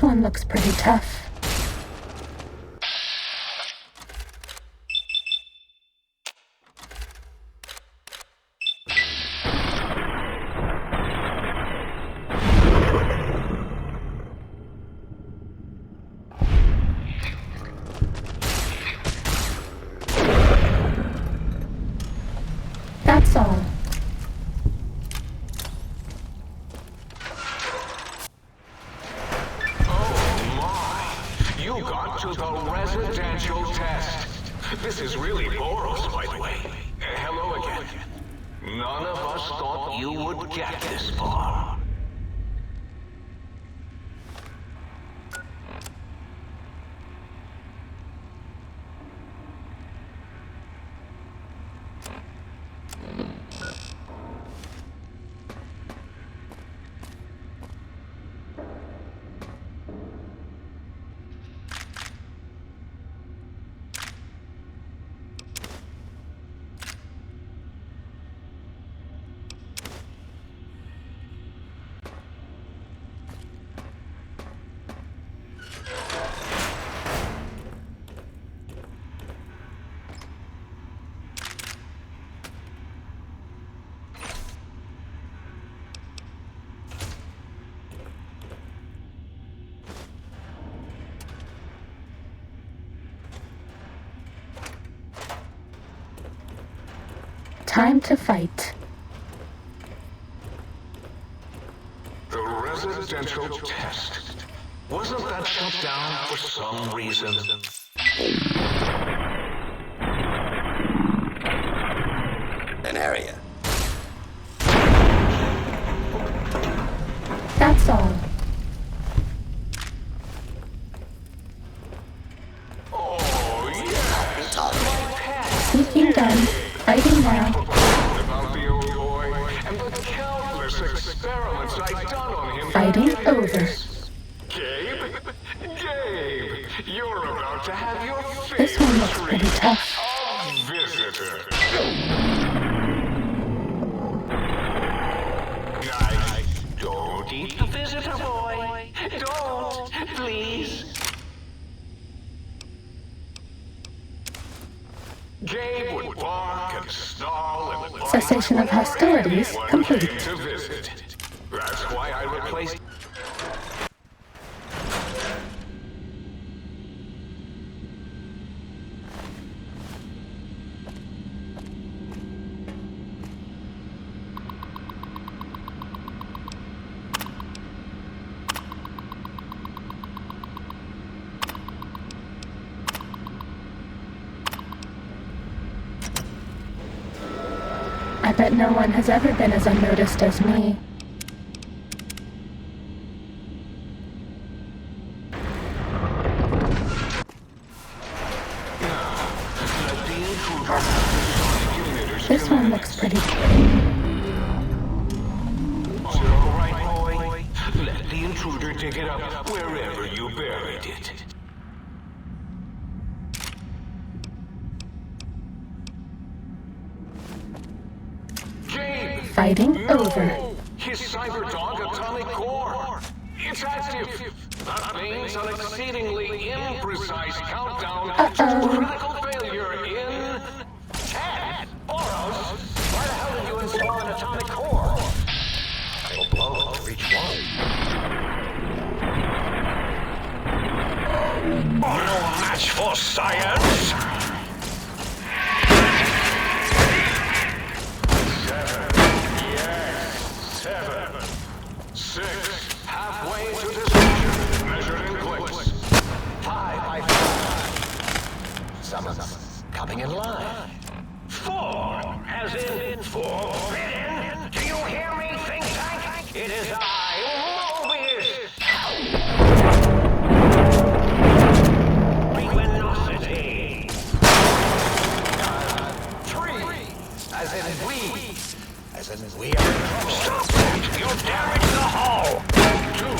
This one looks pretty tough. That's all. You got to the residential test. This is really Boros, by the way. Hello again. None of us thought you would get this far. Time to fight. The residential test. Wasn't that shut down for some reason? An area. That's all. Oh, yes! Sneaking done. Fighting now. About the old boy and the countless experiments I've done on him. Fighting over. Gabe? Gabe, you're about to have your This one favorite looks pretty treat. tough. A visitor. Guys, don't eat the visitor, boy. Don't, please. Gabe would bark and snarl and bite Cessation of hostilities anyone complete. came to visit. That's why I replaced. I bet no one has ever been as unnoticed as me. This one looks pretty good. All right, boy. Let the intruder dig it up wherever you buried it. Gabe! Fighting over. His cyber dog atomic core. It's active. That means an exceedingly imprecise countdown to critical failure in 10. Boros, why the hell did you install an atomic core? It'll blow to reach one. No match for science. 7, 6, halfway to destruction, measured in clicks. 5 by 5. Someone's coming in line. 4, as in forbidden. Do you hear me, think tank? It is I, Mobius. Luminosity. 3, as in we. As in we are. Stop that! You're damaging the hull! 2,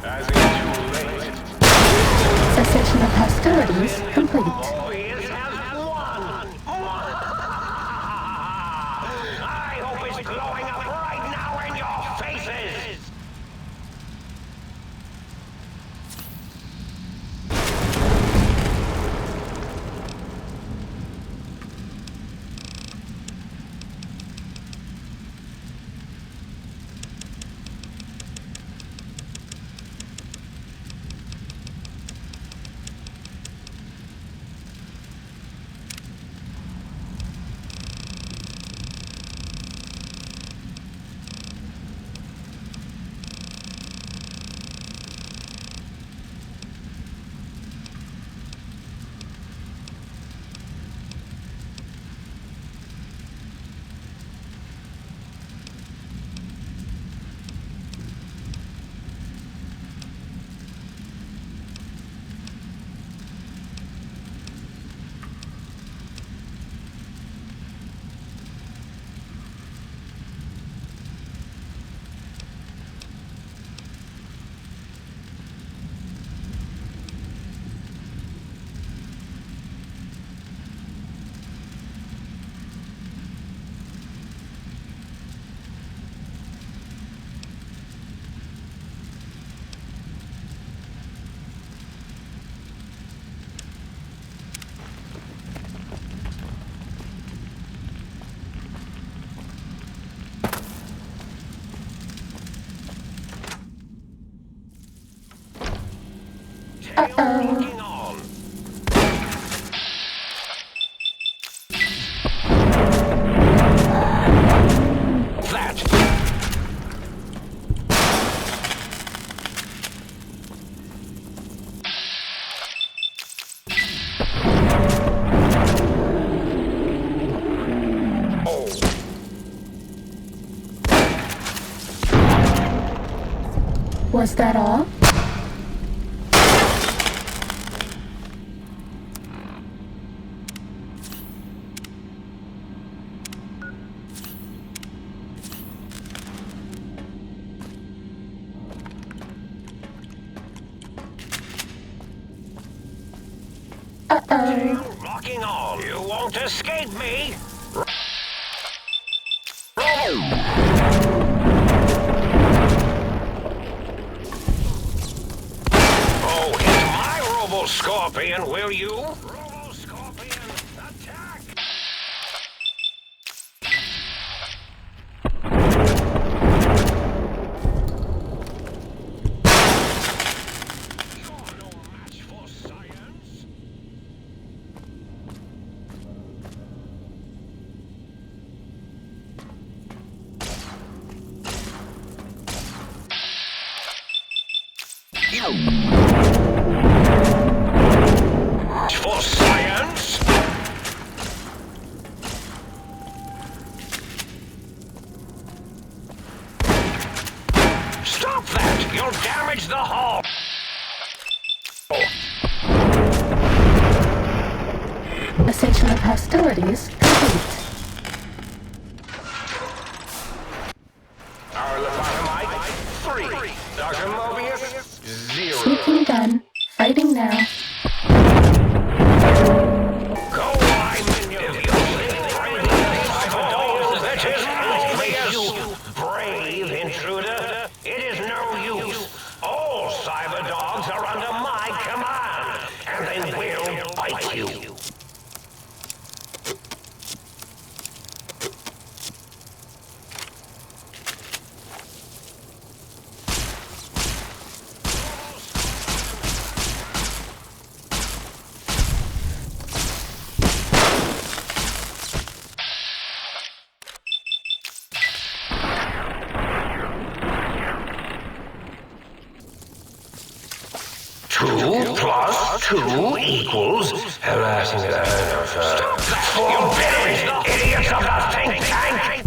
as in too late. Cessation of hostilities complete. Mobius has won! I hope it's glowing up right now in your faces! Was that all? Uh-oh. Rocking on. You won't escape me. Oh, hit my Robo-Scorpion, will you? Robo-Scorpion, attack! You're no match for science. For science? Stop that! You'll damage the hull! Cessation of hostilities complete. Our lobotomite, 3. Dr. Mobius, 0. Sneaking done. Fighting now. Go on, minions! That is Mobius! Brave intruder! It is no use! All cyber dogs are under my command, and they will bite you! Two plus 2 equals harassing the Stop that! You idiots of the think tank!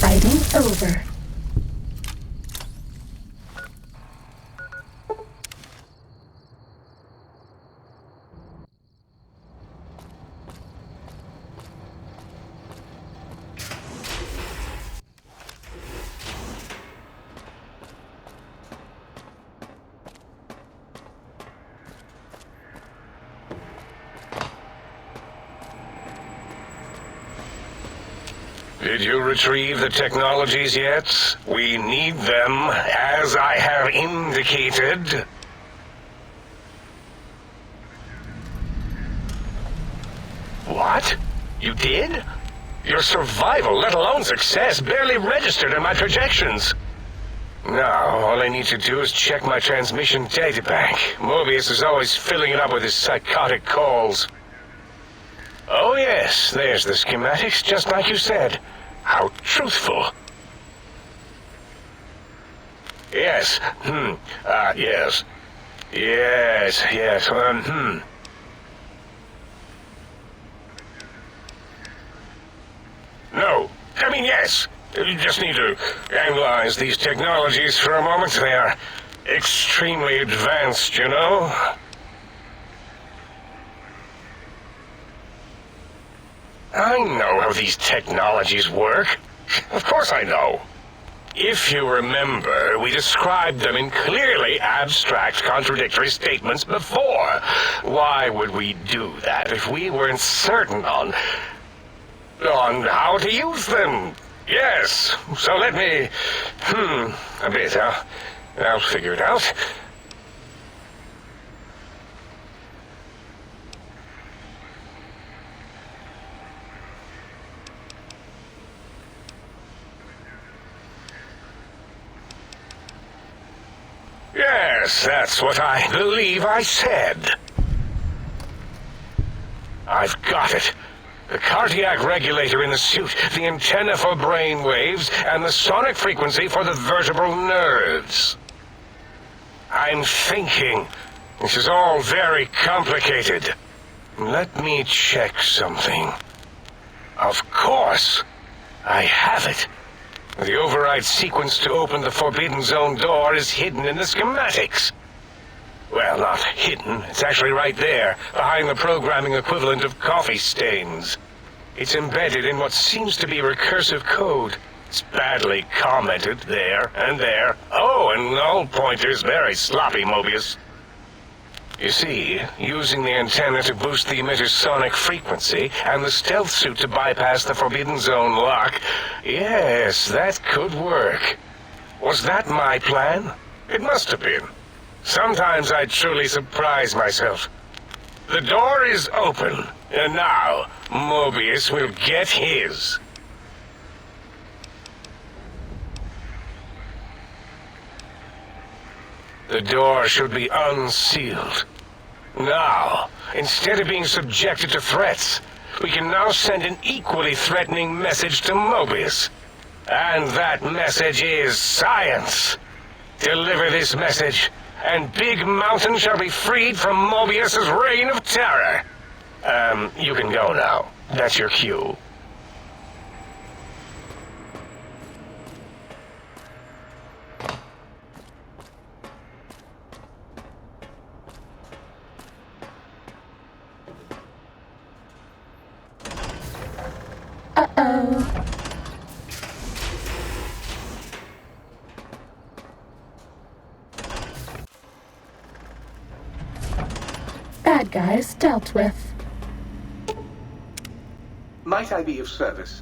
Fighting over. Did you retrieve the technologies yet? We need them, as I have indicated. What? You did? Your survival, let alone success, barely registered in my projections. Now, all I need to do is check my transmission databank. Mobius is always filling it up with his psychotic calls. Oh yes, there's the schematics, just like you said. How truthful. Yes, yes. Yes, No, I mean yes. You just need to analyze these technologies for a moment. They are extremely advanced, you know? I know how these technologies work. Of course I know. If you remember, we described them in clearly abstract, contradictory statements before. Why would we do that if we weren't certain on how to use them? Yes, so let me... a bit. I'll figure it out. Yes, that's what I believe I said. I've got it. The cardiac regulator in the suit, the antenna for brain waves, and the sonic frequency for the vertebral nerves. I'm thinking. This is all very complicated. Let me check something. Of course, I have it. The override sequence to open the Forbidden Zone door is hidden in the schematics. Well, not hidden. It's actually right there, behind the programming equivalent of coffee stains. It's embedded in what seems to be recursive code. It's badly commented there and there. Oh, and null pointers, very sloppy, Mobius. You see, using the antenna to boost the emitter's sonic frequency, and the stealth suit to bypass the Forbidden Zone lock, yes, that could work. Was that my plan? It must have been. Sometimes I truly surprise myself. The door is open, and now Mobius will get his. The door should be unsealed. Now, instead of being subjected to threats, we can now send an equally threatening message to Mobius. And that message is science. Deliver this message, and Big Mountain shall be freed from Mobius's reign of terror. You can go now. That's your cue. Uh-oh. Bad guys dealt with. Might I be of service?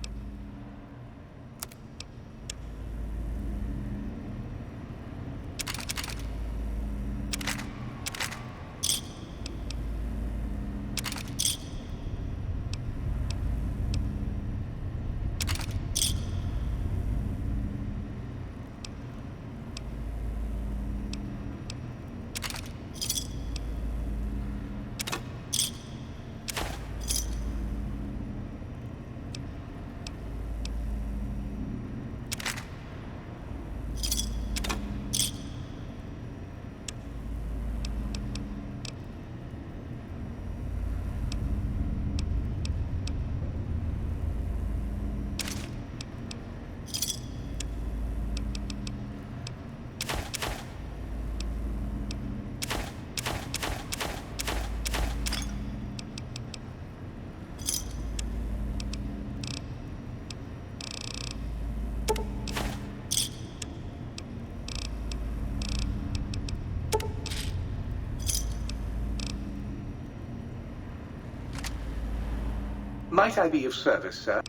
Might I be of service, sir?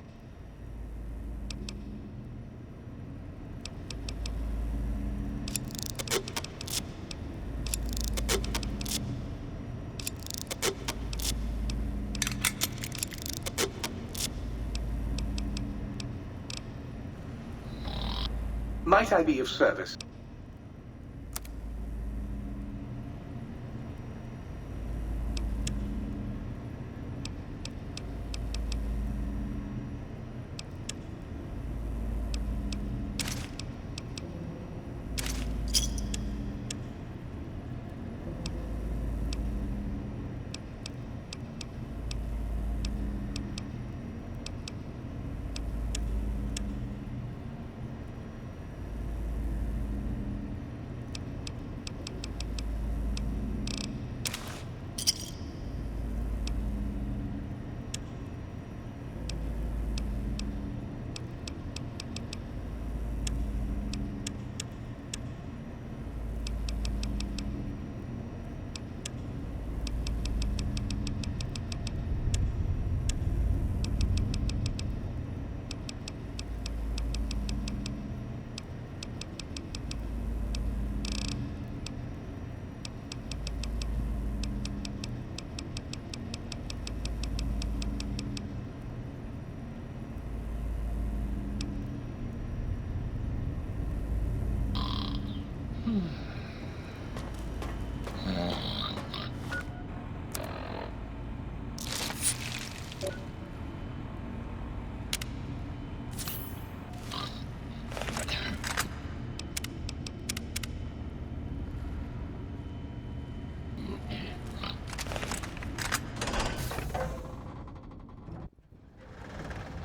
Might I be of service?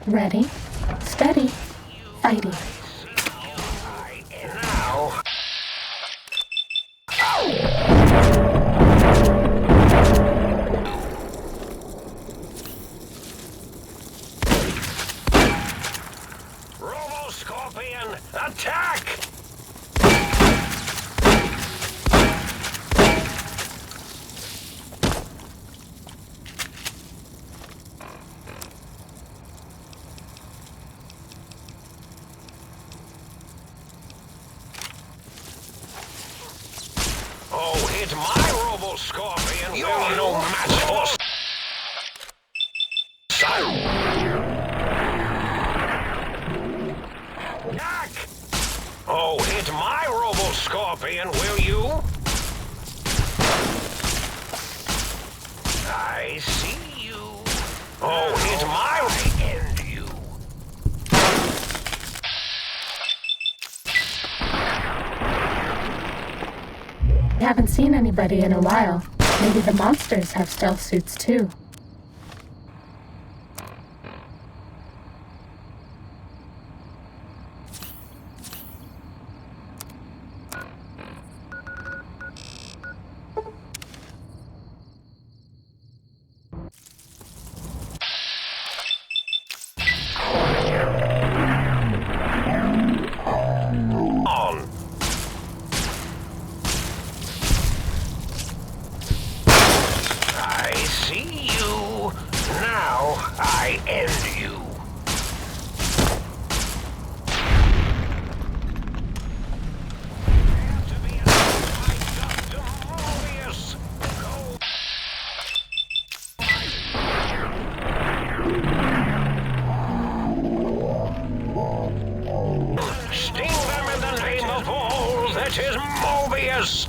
Ready, steady, fighting. Now. Robo-Scorpion, attack! Oh, hit my Robo-Scorpion! You're no match for Attack! Oh, hit my Robo-Scorpion, will you? I see you. Oh, hit my end you. We haven't seen anybody in a while. Maybe the monsters have stealth suits too. On. I see you. Now I end you. To be by Dr. Morbius. Go. Sting them in the name of all that is Mobius!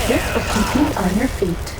This will keep you on your feet.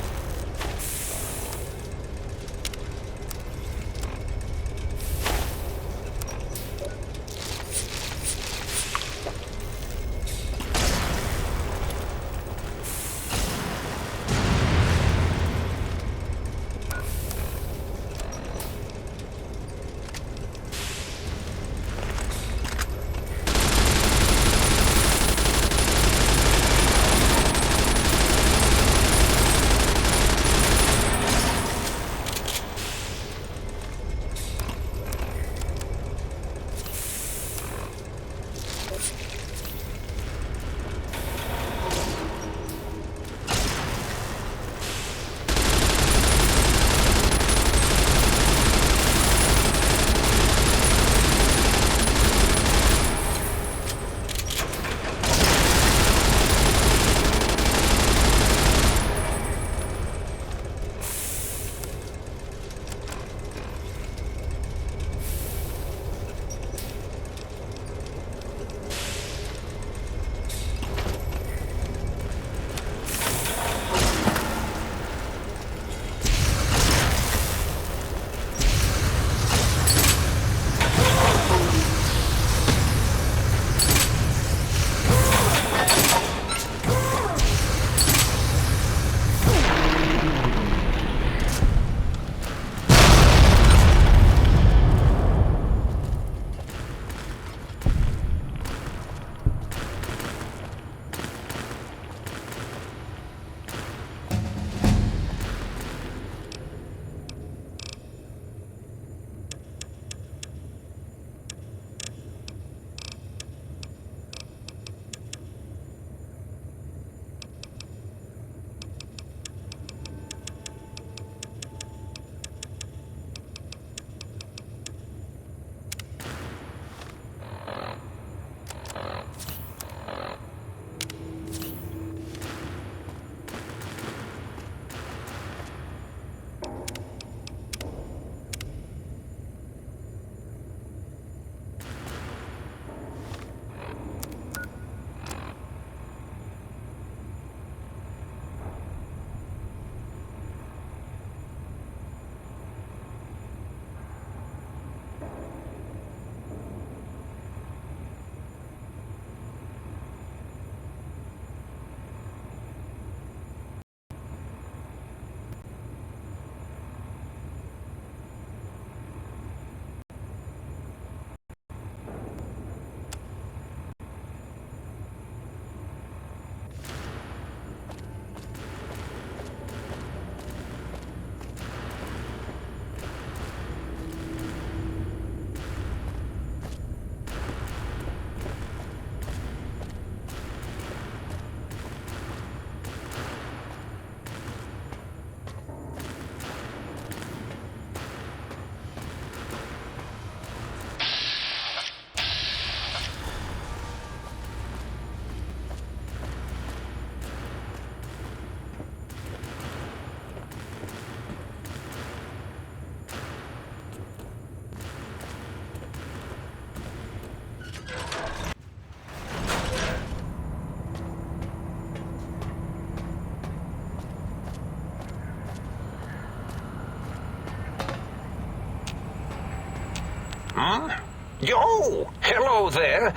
Oh, hello there.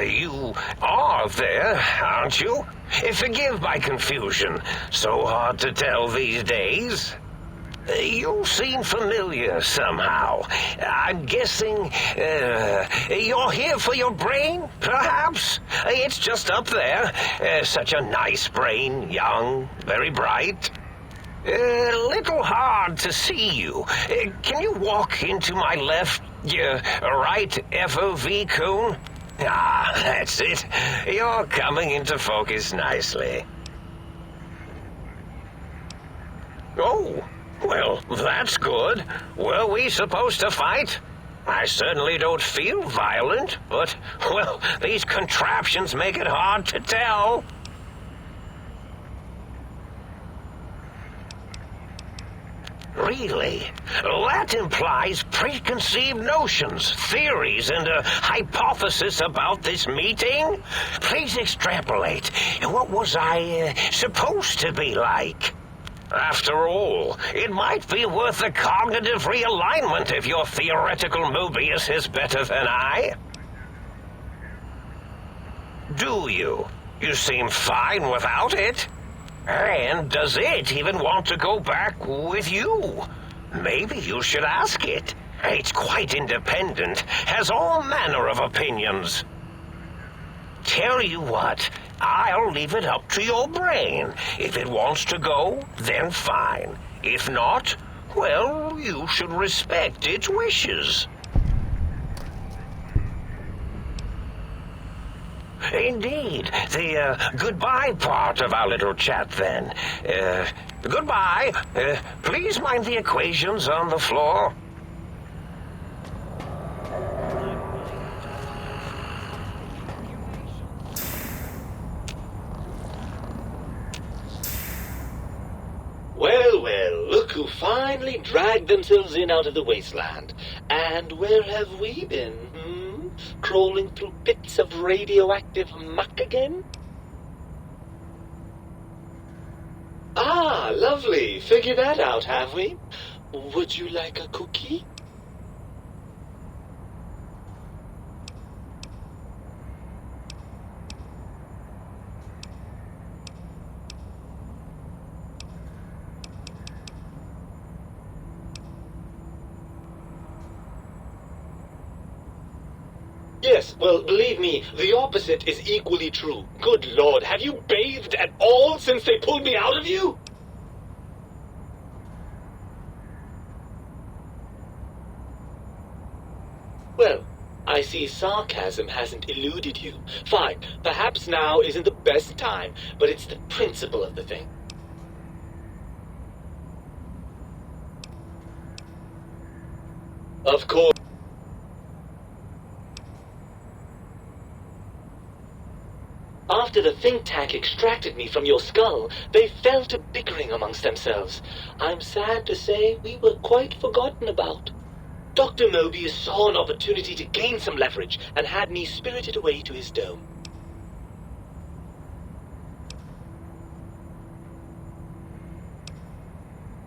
You are there, aren't you? Forgive my confusion. So hard to tell these days. You seem familiar somehow. I'm guessing, you're here for your brain, perhaps? It's just up there. Such a nice brain, young, very bright. A little hard to see you. Can you walk into my left, right FOV cone? Ah, that's it. You're coming into focus nicely. Oh, well, that's good. Were we supposed to fight? I certainly don't feel violent, but, well, these contraptions make it hard to tell. Really? That implies preconceived notions, theories, and a hypothesis about this meeting? Please extrapolate. What was I supposed to be like? After all, it might be worth a cognitive realignment if your theoretical Mobius is better than I. Do you? You seem fine without it. And does it even want to go back with you? Maybe you should ask it. It's quite independent, has all manner of opinions. Tell you what, I'll leave it up to your brain. If it wants to go, then fine. If not, well, you should respect its wishes. Indeed. The goodbye part of our little chat, then. Goodbye. Please mind the equations on the floor. Well, well, look who finally dragged themselves in out of the wasteland. And where have we been, Crawling through bits of radioactive muck again? Ah, lovely. Figured that out, have we? Would you like a cookie? Yes, well, believe me, the opposite is equally true. Good Lord, have you bathed at all since they pulled me out of you? Well, I see sarcasm hasn't eluded you. Fine, perhaps now isn't the best time, but it's the principle of the thing. Of course. After the think tank extracted me from your skull, they fell to bickering amongst themselves. I'm sad to say we were quite forgotten about. Dr. Mobius saw an opportunity to gain some leverage and had me spirited away to his dome.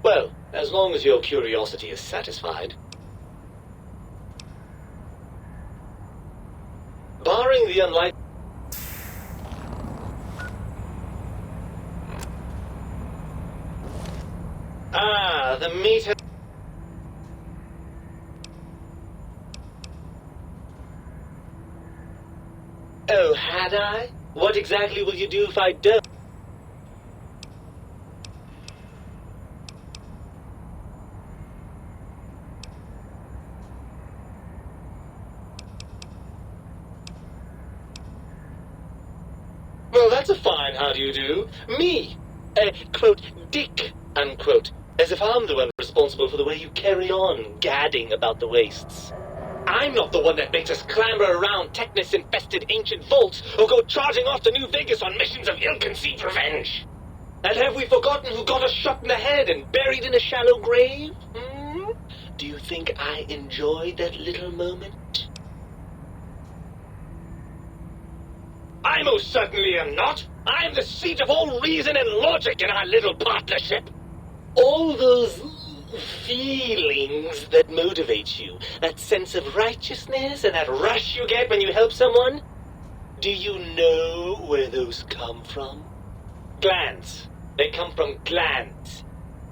Well, as long as your curiosity is satisfied. Barring the unlikely... Ah, the meter... Oh, had I? What exactly will you do if I don't? Well, that's a fine how do you do. Me, quote, dick, unquote. As if I'm the one responsible for the way you carry on gadding about the wastes. I'm not the one that makes us clamber around Technus-infested ancient vaults or go charging off to New Vegas on missions of ill-conceived revenge. And have we forgotten who got us shot in the head and buried in a shallow grave? Do you think I enjoyed that little moment? I most certainly am not. I'm the seat of all reason and logic in our little partnership. All those feelings that motivate you. That sense of righteousness and that rush you get when you help someone. Do you know where those come from? Glands. They come from glands.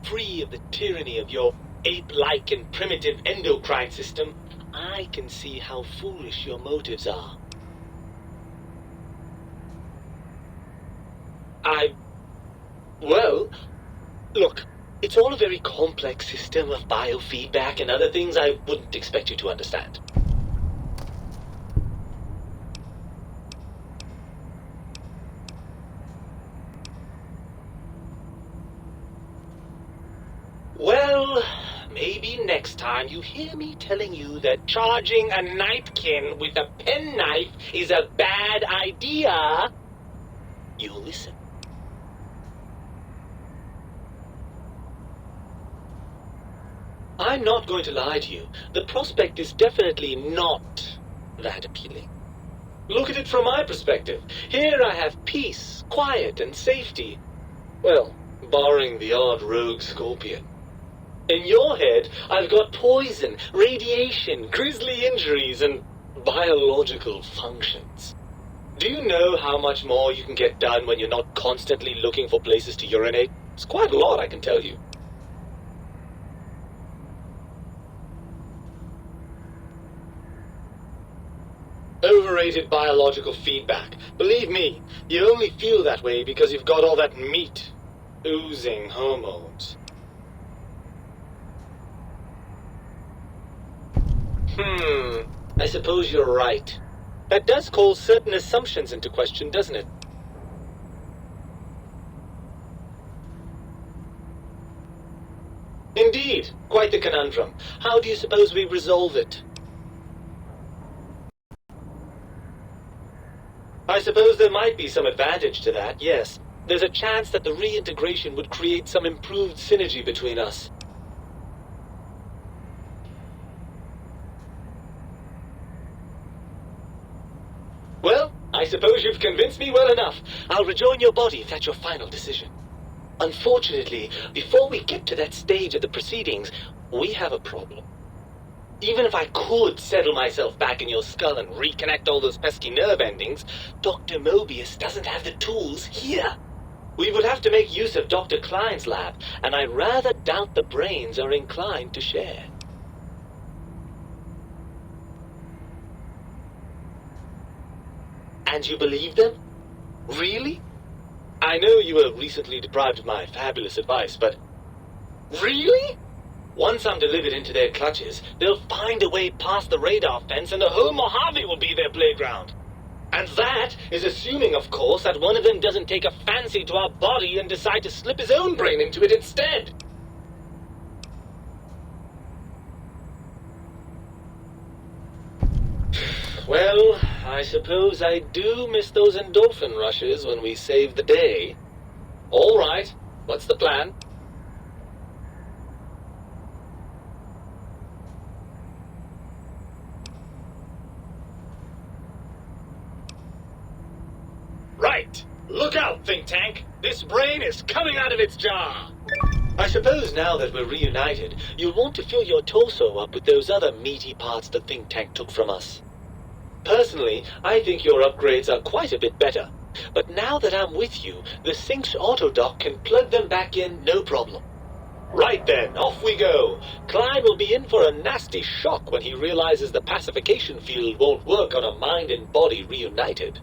Free of the tyranny of your ape-like and primitive endocrine system, I can see how foolish your motives are. Well, look, it's all a very complex system of biofeedback and other things I wouldn't expect you to understand. Well, maybe next time you hear me telling you that charging a nightkin with a penknife is a bad idea, you'll listen. I'm not going to lie to you. The prospect is definitely not that appealing. Look at it from my perspective. Here I have peace, quiet, and safety. Well, barring the odd rogue scorpion. In your head, I've got poison, radiation, grisly injuries, and biological functions. Do you know how much more you can get done when you're not constantly looking for places to urinate? It's quite a lot, I can tell you. Overrated biological feedback. Believe me, you only feel that way because you've got all that meat, oozing hormones. I suppose you're right. That does call certain assumptions into question, doesn't it? Indeed, quite the conundrum. How do you suppose we resolve it? I suppose there might be some advantage to that, yes. There's a chance that the reintegration would create some improved synergy between us. Well, I suppose you've convinced me well enough. I'll rejoin your body if that's your final decision. Unfortunately, before we get to that stage of the proceedings, we have a problem. Even if I could settle myself back in your skull and reconnect all those pesky nerve endings, Dr. Mobius doesn't have the tools here. We would have to make use of Dr. Klein's lab, and I rather doubt the brains are inclined to share. And you believe them? Really? I know you were recently deprived of my fabulous advice, but... Really? Once I'm delivered into their clutches, they'll find a way past the radar fence and the whole Mojave will be their playground. And that is assuming, of course, that one of them doesn't take a fancy to our body and decide to slip his own brain into it instead. Well, I suppose I do miss those endorphin rushes when we save the day. All right, what's the plan? Right! Look out, think tank! This brain is coming out of its jar! I suppose now that we're reunited, you'll want to fill your torso up with those other meaty parts the think tank took from us. Personally, I think your upgrades are quite a bit better. But now that I'm with you, the Sync's autodock can plug them back in no problem. Right then, off we go. Klein will be in for a nasty shock when he realizes the pacification field won't work on a mind and body reunited.